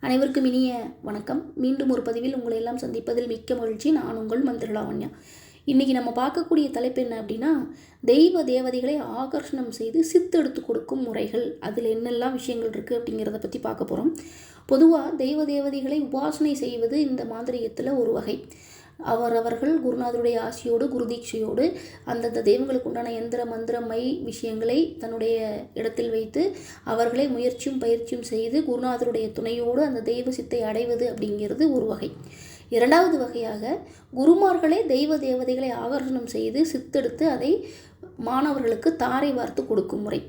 அனைவருக்கும் இனிய வணக்கம். மீண்டும் ஒரு பதிவில் உங்களை எல்லாம் சந்திப்பதில் மிக்க மகிழ்ச்சி. நான் உங்கள் மந்திரலாவண்யா. இன்றைக்கி நம்ம பார்க்கக்கூடிய தலைப்பு என்ன அப்படின்னா, தெய்வ தேவதைகளை ஆகர்ஷணம் செய்து சித்தெடுத்து கொடுக்கும் முறைகள். அதில் என்னெல்லாம் விஷயங்கள் இருக்குது அப்படிங்கிறத பற்றி பார்க்க போகிறோம். பொதுவாக தெய்வ தேவதைகளை உபாசனை செய்வது இந்த மாந்திரீகத்தில் ஒரு வகை. அவர்கள் குருநாதருடைய ஆசியோடு குருதீட்சையோடு அந்தந்த தெய்வங்களுக்கு உண்டான எந்திர மந்திர மை விஷயங்களை தன்னுடைய இடத்தில் வைத்து அவர்களை முயற்சியும் பயிற்சியும் செய்து குருநாதருடைய துணையோடு அந்த தெய்வ சித்தை அடைவது அப்படிங்கிறது ஒரு வகை. இரண்டாவது வகையாக குருமார்களே தெய்வ தேவதைகளை ஆகர்ஷணம் செய்து சித்தெடுத்து அதை மாணவர்களுக்கு தாரை வார்த்து கொடுக்கும் முறை.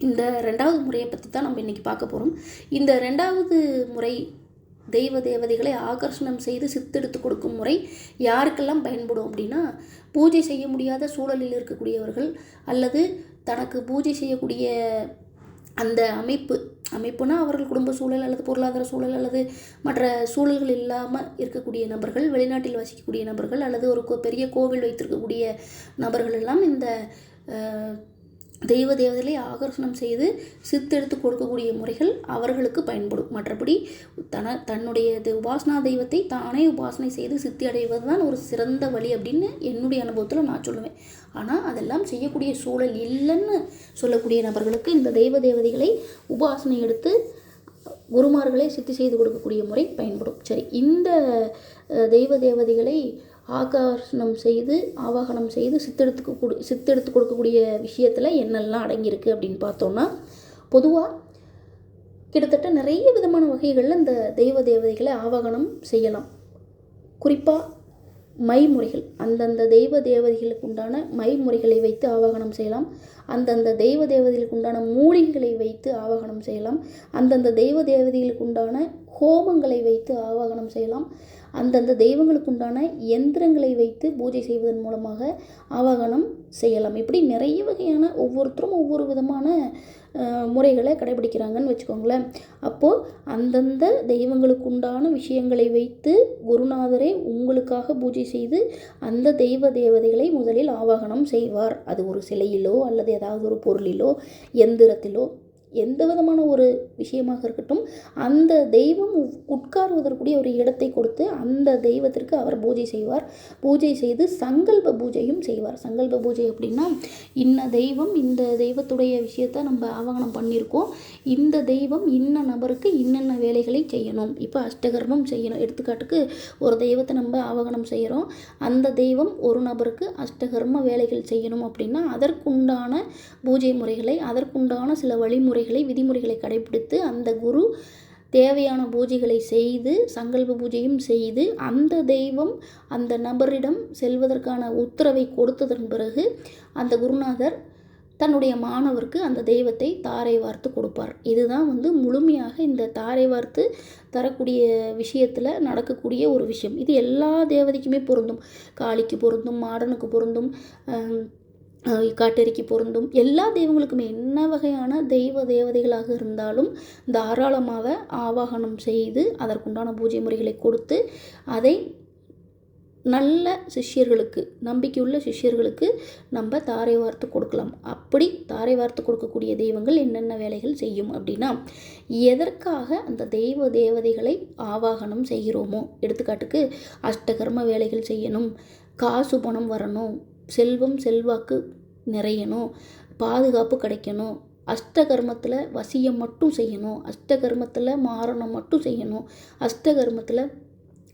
இந்த ரெண்டாவது முறையை பற்றி தான் நம்ம இன்றைக்கி பார்க்க போகிறோம். இந்த ரெண்டாவது முறை தெய்வ தேவதைகளை ஆகர்ஷணம் செய்து சித்தெடுத்து கொடுக்கும் முறை யாருக்கெல்லாம் பயன்படும் அப்படின்னா, பூஜை செய்ய முடியாத சூழலில் இருக்கக்கூடியவர்கள் அல்லது தனக்கு பூஜை செய்யக்கூடிய அந்த அமைப்புனா அவர்கள் குடும்ப சூழல் அல்லது பொருளாதார சூழல் அல்லது மற்ற சூழல்கள் இல்லாமல் இருக்கக்கூடிய நபர்கள், வெளிநாட்டில் வசிக்கக்கூடிய நபர்கள் அல்லது ஒரு பெரிய கோவில் வைத்திருக்கக்கூடிய நபர்கள் எல்லாம் இந்த தெய்வ தேவதைகளை ஆகர்ஷணம் செய்து சித்தெடுத்து கொடுக்கக்கூடிய முறைகள் அவர்களுக்கு பயன்படும். மற்றபடி தன்னுடைய உபாசனா தெய்வத்தை தானே உபாசனை செய்து சித்தி அடைவது தான் ஒரு சிறந்த வழி அப்படின்னு என்னுடைய அனுபவத்தில் நான் சொல்லுவேன். ஆனால் அதெல்லாம் செய்யக்கூடிய சூழல் இல்லைன்னு சொல்லக்கூடிய நபர்களுக்கு இந்த தெய்வ தேவதைகளை உபாசனை எடுத்து குருமார்களை சித்தி செய்து கொடுக்கக்கூடிய முறை பயன்படும். சரி, இந்த தெய்வ தேவதைகளை ஆகர்ஷணம் செய்து ஆவாகனம் செய்து சித்தெடுத்து கொடுக்கக்கூடிய விஷயத்தில் என்னெல்லாம் அடங்கியிருக்கு அப்படின்னு பார்த்தோன்னா, பொதுவாக கிட்டத்தட்ட நிறைய விதமான வகைகளில் இந்த தெய்வ தேவதைகளை ஆவாகனம் செய்யலாம். குறிப்பாக மைமுறைகள், அந்தந்த தெய்வ தேவதைகளுக்கு உண்டான மைமுறைகளை வைத்து ஆவாகனம் செய்யலாம். அந்தந்த தெய்வ தேவதைகளுக்கு உண்டான மூலிகைகளை வைத்து ஆவாகனம் செய்யலாம். அந்தந்த தெய்வ தேவதைகளுக்கு உண்டான ஹோமங்களை வைத்து ஆவாகனம் செய்யலாம். அந்தந்த தெய்வங்களுக்கு உண்டான எந்திரங்களை வைத்து பூஜை செய்வதன் மூலமாக ஆவாகனம் செய்யலாம். இப்படி நிறைய வகையான ஒவ்வொருத்தரும் ஒவ்வொரு விதமான முறைகளை கடைபிடிக்கிறாங்கன்னு வச்சுக்கோங்களேன். அப்போது அந்தந்த தெய்வங்களுக்கு உண்டான விஷயங்களை வைத்து குருநாதரே உங்களுக்காக பூஜை செய்து அந்த தெய்வ தேவதைகளை முதலில் ஆவாகனம் செய்வார். அது ஒரு சிலையிலோ அல்லது ஏதாவது ஒரு பொருளிலோ எந்திரத்திலோ எந்த விதமான ஒரு விஷயமாக இருக்கட்டும், அந்த தெய்வம் உட்காருவதற்குரிய ஒரு இடத்தை கொடுத்து அந்த தெய்வத்திற்கு அவர் பூஜை செய்வார். பூஜை செய்து சங்கல்ப பூஜையும் செய்வார். சங்கல்ப பூஜை அப்படின்னா, இன்ன தெய்வம் இந்த தெய்வத்துடைய விஷயத்தை நம்ம ஆவாகனம் பண்ணியிருக்கோம், இந்த தெய்வம் இன்ன நபருக்கு இன்னென்ன வேலைகளை செய்யணும். இப்போ அஷ்டகர்மம் செய்யணும். எடுத்துக்காட்டுக்கு ஒரு தெய்வத்தை நம்ம ஆவாகனம் செய்கிறோம், அந்த தெய்வம் ஒரு நபருக்கு அஷ்டகர்ம வேலைகள் செய்யணும் அப்படின்னா அதற்குண்டான பூஜை முறைகளை, அதற்குண்டான சில வழிமுறை விதிமுறைகளை கடைபிடித்து அந்த குரு தேவையான பூஜைகளை செய்து சங்கல்ப பூஜையும் செய்து அந்த தெய்வம் அந்த நபரிடம் செல்வதற்கான உத்தரவை கொடுத்ததன் பிறகு அந்த குருநாதர் தன்னுடைய மாணவருக்கு அந்த தெய்வத்தை தாரை வார்த்து கொடுப்பார். இதுதான் முழுமையாக இந்த தாரை வார்த்து தரக்கூடிய விஷயத்தில் நடக்கக்கூடிய ஒரு விஷயம். இது எல்லா தேவதைக்குமே பொருந்தும். காளிக்கு பொருந்தும், மாடனுக்கு பொருந்தும், காட்டேரிக்கு பொருந்தும். எல்லா தெய்வங்களுக்குமே என்ன வகையான தெய்வ தேவதைகளாக இருந்தாலும் தாராளமாக ஆவாகனம் செய்து அதற்குண்டான பூஜை முறைகளை கொடுத்து அதை நல்ல சிஷ்யர்களுக்கு, நம்பிக்கையுள்ள சிஷ்யர்களுக்கு நம்ம தாரை வார்த்து கொடுக்கலாம். அப்படி தாரை வார்த்து கொடுக்கக்கூடிய தெய்வங்கள் என்னென்ன வேலைகள் செய்யும் அப்படின்னா, எதற்காக அந்த தெய்வ தேவதைகளை ஆவாகனம் செய்கிறோமோ, எடுத்துக்காட்டுக்கு அஷ்டகர்ம வேலைகள் செய்யணும், காசு பணம் வரணும், செல்வம் செல்வாக்கு நிறையணும், பாதுகாப்பு கிடைக்கணும், அஷ்டகர்மத்தில் வசியம் மட்டும் செய்யணும், அஷ்டகர்மத்தில் மாரணம் மட்டும் செய்யணும், அஷ்டகர்மத்தில்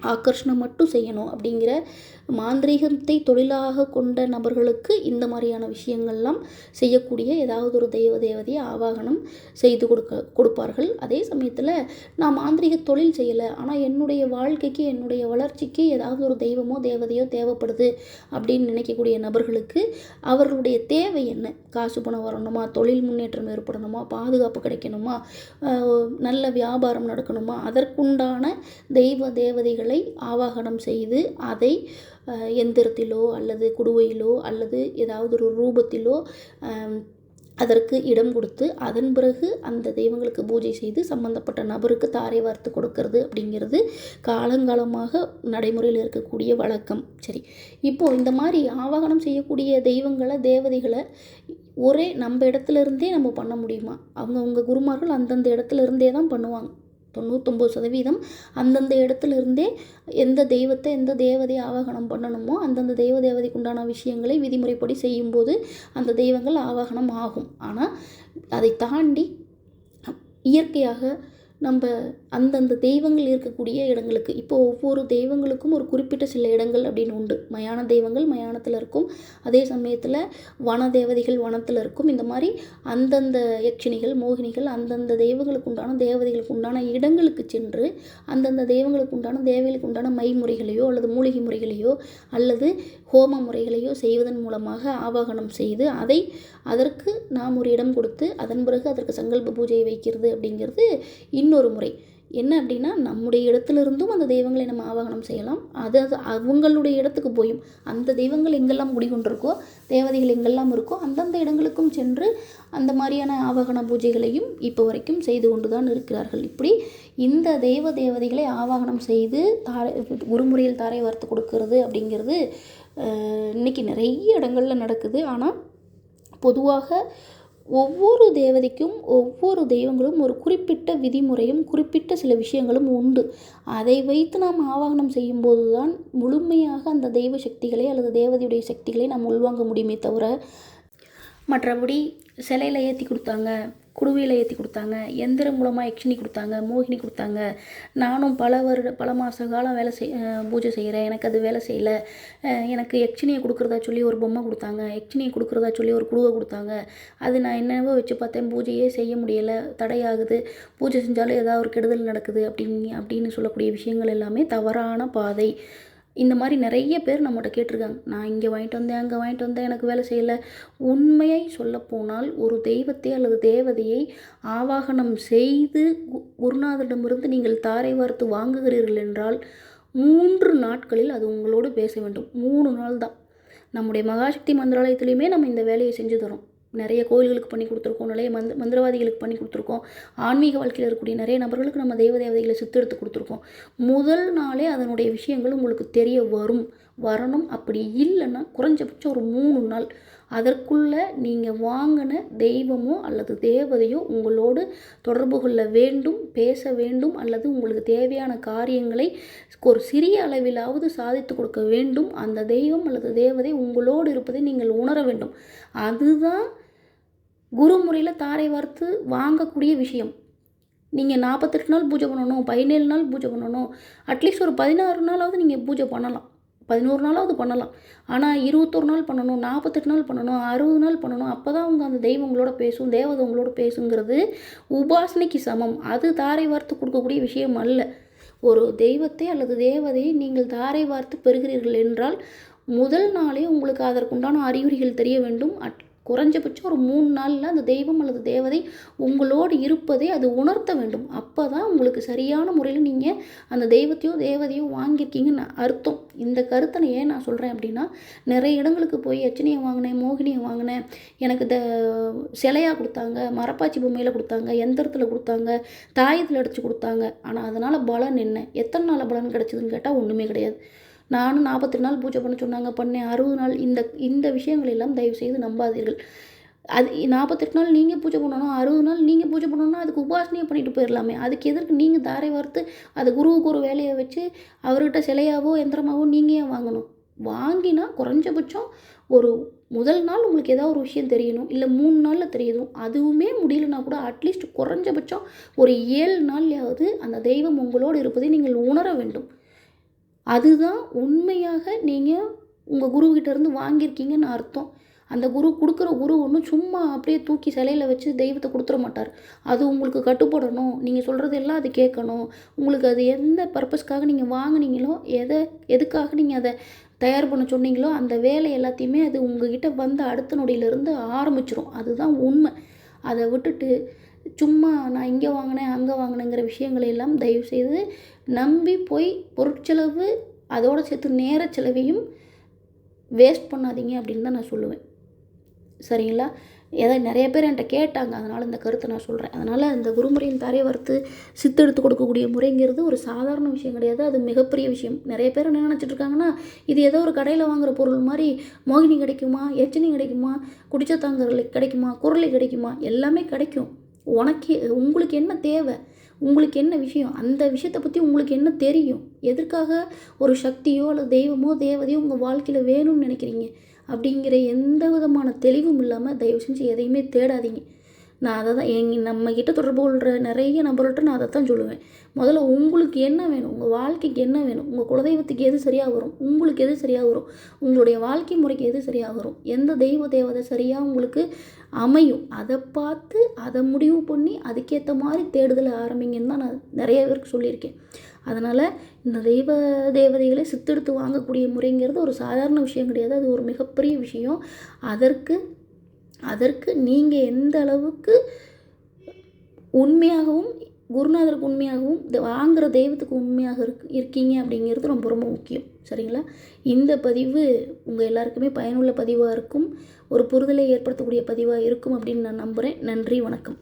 ஆகர்ஷணம் மட்டும் செய்யணும் அப்படிங்கிற மாந்திரீகத்தை தொழிலாக கொண்ட நபர்களுக்கு இந்த மாதிரியான விஷயங்கள்லாம் செய்யக்கூடிய ஏதாவது ஒரு தெய்வ தேவதையை ஆவாகனம் செய்து கொடுப்பார்கள். அதே சமயத்தில் நான் மாந்திரீக தொழில் செய்யலை, ஆனால் என்னுடைய வாழ்க்கைக்கு என்னுடைய வளர்ச்சிக்கு ஏதாவது ஒரு தெய்வமோ தேவதையோ தேவைப்படுது அப்படின்னு நினைக்கக்கூடிய நபர்களுக்கு அவர்களுடைய தேவை என்ன? காசு பணம் வரணுமா, தொழில் முன்னேற்றம் ஏற்படணுமா, பாதுகாப்பு கிடைக்கணுமா, நல்ல வியாபாரம் நடக்கணுமா, அதற்குண்டான தெய்வ தேவதைகளை ஆவாகனம் செய்து அதை எந்திரத்திலோ அல்லது குடுவையிலோ அல்லது ஏதாவது ஒரு ரூபத்திலோ அதற்கு இடம் கொடுத்து அதன் பிறகு அந்த தெய்வங்களுக்கு பூஜை செய்து சம்பந்தப்பட்ட நபருக்கு தாரை வார்த்து கொடுக்கறது அப்படிங்கிறது காலங்காலமாக நடைமுறையில் இருக்கக்கூடிய வழக்கம். சரி, இப்போது இந்த மாதிரி ஆவாகனம் செய்யக்கூடிய தெய்வங்களை தேவதைகளை ஒரே நம்ம இடத்துல இருந்தே நம்ம பண்ண முடியுமா? அவங்கவுங்க குருமார்கள் அந்தந்த இடத்துல இருந்தே தான் பண்ணுவாங்க. 99% அந்தந்த இடத்துல இருந்தே எந்த தெய்வத்தை எந்த தேவதையை ஆவாகனம் பண்ணணுமோ அந்தந்த தேவதைக்கு உண்டான விஷயங்களை விதிமுறைப்படி செய்யும்போது அந்த தெய்வங்கள் ஆவாகனம் ஆகும். ஆனால் அதை தாண்டி இயற்கையாக நம்ம அந்தந்த தெய்வங்கள் இருக்கக்கூடிய இடங்களுக்கு இப்போ ஒவ்வொரு தெய்வங்களுக்கும் ஒரு குறிப்பிட்ட சில இடங்கள் அப்படின்னு உண்டு. மயான தெய்வங்கள் மயானத்தில் இருக்கும், அதே சமயத்தில் வன தேவதைகள் வனத்தில் இருக்கும். இந்த மாதிரி அந்தந்த யட்சினிகள் மோகினிகள் அந்தந்த தெய்வங்களுக்கு உண்டான தேவதைகளுக்கு உண்டான இடங்களுக்கு சென்று அந்தந்த தெய்வங்களுக்கு உண்டான தேவதைகளுக்கு உண்டான மைமுறைகளையோ அல்லது மூலிகை முறைகளையோ அல்லது ஹோம முறைகளையோ செய்வதன் மூலமாக ஆவாகனம் செய்து அதற்கு நாம் ஒரு இடம் கொடுத்து அதன் பிறகு அதற்கு சங்கல்ப பூஜையை வைக்கிறது அப்படிங்கிறது இன்னொரு முறை. என்ன அப்படின்னா நம்முடைய இடத்துலேருந்தும் அந்த தெய்வங்களை நம்ம ஆவாகனம் செய்யலாம். அது அவங்களுடைய இடத்துக்கு போயும் அந்த தெய்வங்கள் எங்கெல்லாம் குடிகொண்டிருக்கோ தேவதைகள் எங்கெல்லாம் இருக்கோ அந்தந்த இடங்களுக்கும் சென்று அந்த மாதிரியான ஆவாகன பூஜைகளையும் இப்போ வரைக்கும் செய்து கொண்டு தான் இருக்கிறார்கள். இப்படி இந்த தேவதைகளை ஆவாகனம் செய்து குருமுறையில் தாரை வார்த்து கொடுக்கறது அப்படிங்கிறது இன்றைக்கி நிறைய இடங்களில் நடக்குது. ஆனால் பொதுவாக ஒவ்வொரு தேவதைக்கும் ஒவ்வொரு தெய்வங்களும் ஒரு குறிப்பிட்ட விதிமுறையும் குறிப்பிட்ட சில விஷயங்களும் உண்டு. அதை வைத்து நாம் ஆவாகனம் செய்யும்போது தான் முழுமையாக அந்த தெய்வ சக்திகளை அல்லது தேவதையுடைய சக்திகளை நாம் உள்வாங்க முடியுமே தவிர மற்றபடி சிலையில் ஏற்றி கொடுத்தாங்க, குடுவையில் ஏற்றி கொடுத்தாங்க, எந்திரம் மூலமாக யக்ஷினி கொடுத்தாங்க, மோகினி கொடுத்தாங்க, நானும் பல மாத காலம் பூஜை செய்கிறேன், எனக்கு அது வேலை செய்யலை, எனக்கு யக்ஷினியை கொடுக்குறதா சொல்லி ஒரு பொம்மை கொடுத்தாங்க, யக்ஷினியை கொடுக்குறதா சொல்லி ஒரு குடுவை கொடுத்தாங்க, அது நான் என்னவோ வச்சு பார்த்தேன் பூஜையே செய்ய முடியலை, தடையாகுது, பூஜை செஞ்சாலும் ஏதாவது ஒரு கெடுதல் நடக்குது அப்படின்னு சொல்லக்கூடிய விஷயங்கள் எல்லாமே தவறான பாதை. இந்த மாதிரி நிறைய பேர் நம்மகிட்ட கேட்டிருக்காங்க, நான் இங்கே வாங்கிட்டு வந்தேன் அங்கே வாங்கிட்டு வந்தேன் எனக்கு வேலை செய்யலை. உண்மையை சொல்லப்போனால் ஒரு தெய்வத்தை அல்லது தேவதையை ஆவாகனம் செய்து குருநாதரிடமிருந்து நீங்கள் தாரை வார்த்து வாங்குகிறீர்கள் என்றால் 3 நாட்களில் அது உங்களோடு பேச வேண்டும். 3 நாள் தான். நம்முடைய மகாசக்தி மந்திராலயத்துலேயுமே நம்ம இந்த வேலையை செஞ்சு தரோம். நிறைய கோயில்களுக்கு பண்ணி கொடுத்துருக்கோம், நிறைய மந்திரவாதிகளுக்கு பண்ணி கொடுத்துருக்கோம், ஆன்மீக வாழ்க்கையில் இருக்கக்கூடிய நிறைய நபர்களுக்கு நம்ம தேவதைகளை சித்தெடுத்து கொடுத்துருக்கோம். முதல் நாளே அதனுடைய விஷயங்கள் உங்களுக்கு தெரிய வரணும். அப்படி இல்லைன்னா குறைஞ்சபட்சம் ஒரு 3 நாள் அதற்குள்ளே நீங்கள் வாங்கின தெய்வமோ அல்லது தேவதையோ உங்களோடு தொடர்பு கொள்ள வேண்டும், பேச வேண்டும், அல்லது உங்களுக்கு தேவையான காரியங்களை ஒரு சிறிய அளவிலாவது சாதித்து கொடுக்க வேண்டும். அந்த தெய்வம் அல்லது தேவதை உங்களோடு இருப்பதை நீங்கள் உணர வேண்டும். அதுதான் குருமுறையில் தாரை வார்த்து வாங்கக்கூடிய விஷயம். நீங்கள் 48 நாள் பூஜை பண்ணணும், 17 நாள் பூஜை பண்ணணும், அட்லீஸ்ட் ஒரு 16 நாளாவது நீங்கள் பூஜை பண்ணலாம், 11 நாளாவது பண்ணலாம். ஆனால் 21 நாள் பண்ணணும், 48 நாள் பண்ணணும், 60 நாள் பண்ணணும். அப்போ தான் அந்த தெய்வம் உங்களோட பேசும், தேவதை உங்களோட பேசுங்கிறது உபாசனைக்கு சமம். அது தாரை வார்த்து கொடுக்கக்கூடிய விஷயம் அல்ல. ஒரு தெய்வத்தை அல்லது தேவதையை நீங்கள் தாரை வார்த்து பெறுகிறீர்கள் என்றால் முதல் நாளே உங்களுக்கு அதற்குண்டான அறிகுறிகள் தெரிய வேண்டும். குறைஞ்சபட்சம் ஒரு 3 நாளில் அந்த தெய்வம் அல்லது தேவதை உங்களோடு இருப்பதை அது உணர்த்த வேண்டும். அப்போ தான் உங்களுக்கு சரியான முறையில் நீங்கள் அந்த தெய்வத்தையோ தேவதையோ வாங்கியிருக்கீங்கன்னு அர்த்தம். இந்த கருத்தை ஏன் நான் சொல்கிறேன் அப்படின்னா, நிறைய இடங்களுக்கு போய் யட்சணியை வாங்கினேன், மோகினியை வாங்கினேன், எனக்கு சிலையாக கொடுத்தாங்க, மரப்பாச்சி பொம்மையில் கொடுத்தாங்க, எந்திரத்தில் கொடுத்தாங்க, தாயத்தில் அடித்து கொடுத்தாங்க. ஆனால் அதனால் பலன் என்ன, எத்தனை நாள் பலன் கிடச்சிதுன்னு கேட்டால் ஒன்றுமே கிடையாது. நானும் 48 நாள் பூஜை பண்ண சொன்னாங்க, பண்ணேன். 60 நாள். இந்த விஷயங்கள் எல்லாம் தயவுசெய்து நம்பாதீர்கள். அது 48 நாள் நீங்கள் பூஜை பண்ணணும், 60 நாள் நீங்கள் பூஜை பண்ணணும்னா அதுக்கு உபாசனையை பண்ணிட்டு போயிடலாமே. அதுக்கு எதற்கு நீங்கள் தாரை வார்த்து அது குருவுக்கு ஒரு வேலையை வச்சு அவர்கிட்ட சிலையாவோ எந்திரமாவோ நீங்கள் ஏன் வாங்கணும்? வாங்கினா குறைஞ்சபட்சம் ஒரு முதல் நாள் உங்களுக்கு ஏதாவது ஒரு விஷயம் தெரியணும், இல்லை 3 நாளில் தெரியணும். அதுவுமே முடியலனா கூட அட்லீஸ்ட் குறைஞ்சபட்சம் ஒரு 7 நாள்லையாவது அந்த தெய்வம் உங்களோடு இருப்பதை நீங்கள் உணர வேண்டும். அதுதான் உண்மையாக நீங்கள் உங்கள் குருக்கிட்டேருந்து வாங்கியிருக்கீங்கன்னு அர்த்தம். அந்த கொடுக்குற குரு ஒன்றும் சும்மா அப்படியே தூக்கி சிலையில் வச்சு தெய்வத்தை கொடுத்துட மாட்டார். அது உங்களுக்கு கட்டுப்படணும், நீங்கள் சொல்கிறது எல்லாம் அது கேட்கணும். உங்களுக்கு அது எந்த பர்பஸ்க்காக நீங்கள் வாங்கினீங்களோ, எதுக்காக நீங்கள் அதை தயார் பண்ண சொன்னீங்களோ அந்த வேலை எல்லாத்தையுமே அது உங்ககிட்ட வந்து அடுத்த நொடியிலேருந்து ஆரம்பிச்சிடும். அதுதான் உண்மை. அதை விட்டுட்டு சும்மா நான் இங்கே வாங்கினேன் அங்கே வாங்கினேங்கிற விஷயங்களை எல்லாம் தயவுசெய்து நம்பி போய் பொருட்செலவு அதோடு சேர்த்து நேர செலவையும் வேஸ்ட் பண்ணாதீங்க அப்படின்னு தான் நான் சொல்லுவேன். சரிங்களா? நிறைய பேர் என்கிட்ட கேட்டாங்க, அதனால் இந்த கருத்தை நான் சொல்கிறேன். அதனால் இந்த குருமுறையின் தாரை வார்த்து சித்தெடுத்து கொடுக்கக்கூடிய முறைங்கிறது ஒரு சாதாரண விஷயம் கிடையாது, அது மிகப்பெரிய விஷயம். நிறைய பேர் என்ன நினச்சிட்டு இருக்காங்கன்னா, இது ஏதோ ஒரு கடையில் வாங்குகிற பொருள் மாதிரி மோகினி கிடைக்குமா, யட்சணி கிடைக்குமா, குடிச்சத்தாங்கல் கிடைக்குமா, குரளை கிடைக்குமா, எல்லாமே கிடைக்கும். உங்களுக்கு என்ன தேவை? உங்களுக்கு என்ன விஷயம், அந்த விஷயத்தை பற்றி உங்களுக்கு என்ன தெரியும், எதற்காக ஒரு சக்தியோ அல்லது தெய்வமோ தேவதையோ உங்கள் வாழ்க்கையில் வேணும்னு நினைக்கிறீங்க அப்படிங்கிற எந்த விதமான தெளிவும் இல்லாமல் தயவு செஞ்சு எதையுமே தேடாதீங்க. நான் அதை தான் நம்மக்கிட்ட தொடர்பு கொள்கிற நிறைய நபர்கள்ட்ட நான் அதை தான் சொல்லுவேன். முதல்ல உங்களுக்கு என்ன வேணும், உங்கள் வாழ்க்கைக்கு என்ன வேணும், உங்கள் குலதெய்வத்துக்கு எது சரியாக வரும், உங்களுக்கு எது சரியாக வரும், உங்களுடைய வாழ்க்கை முறைக்கு எது சரியாக வரும், எந்த தேவதை சரியாக உங்களுக்கு அமையும், அதை பார்த்து அதை முடிவு பண்ணி அதுக்கேற்ற மாதிரி தேடுதலை ஆரம்பிங்கன்னு தான் நான் நிறைய பேருக்கு சொல்லியிருக்கேன். அதனால் இந்த தேவதைகளை சித்தெடுத்து வாங்கக்கூடிய முறைங்கிறது ஒரு சாதாரண விஷயம் கிடையாது. அது ஒரு மிகப்பெரிய விஷயம். அதற்கு நீங்கள் எந்த அளவுக்கு உண்மையாகவும் குருநாதருக்கு உண்மையாகவும் வாங்குகிற தெய்வத்துக்கு உண்மையாக இருக்கீங்க அப்படிங்கிறது ரொம்ப ரொம்ப முக்கியம். சரிங்களா? இந்த பதிவு உங்கள் எல்லாருக்குமே பயனுள்ள பதிவாக இருக்கும், ஒரு புரிதலை ஏற்படுத்தக்கூடிய பதிவாக இருக்கும் அப்படின்னு நான் நம்புகிறேன். நன்றி, வணக்கம்.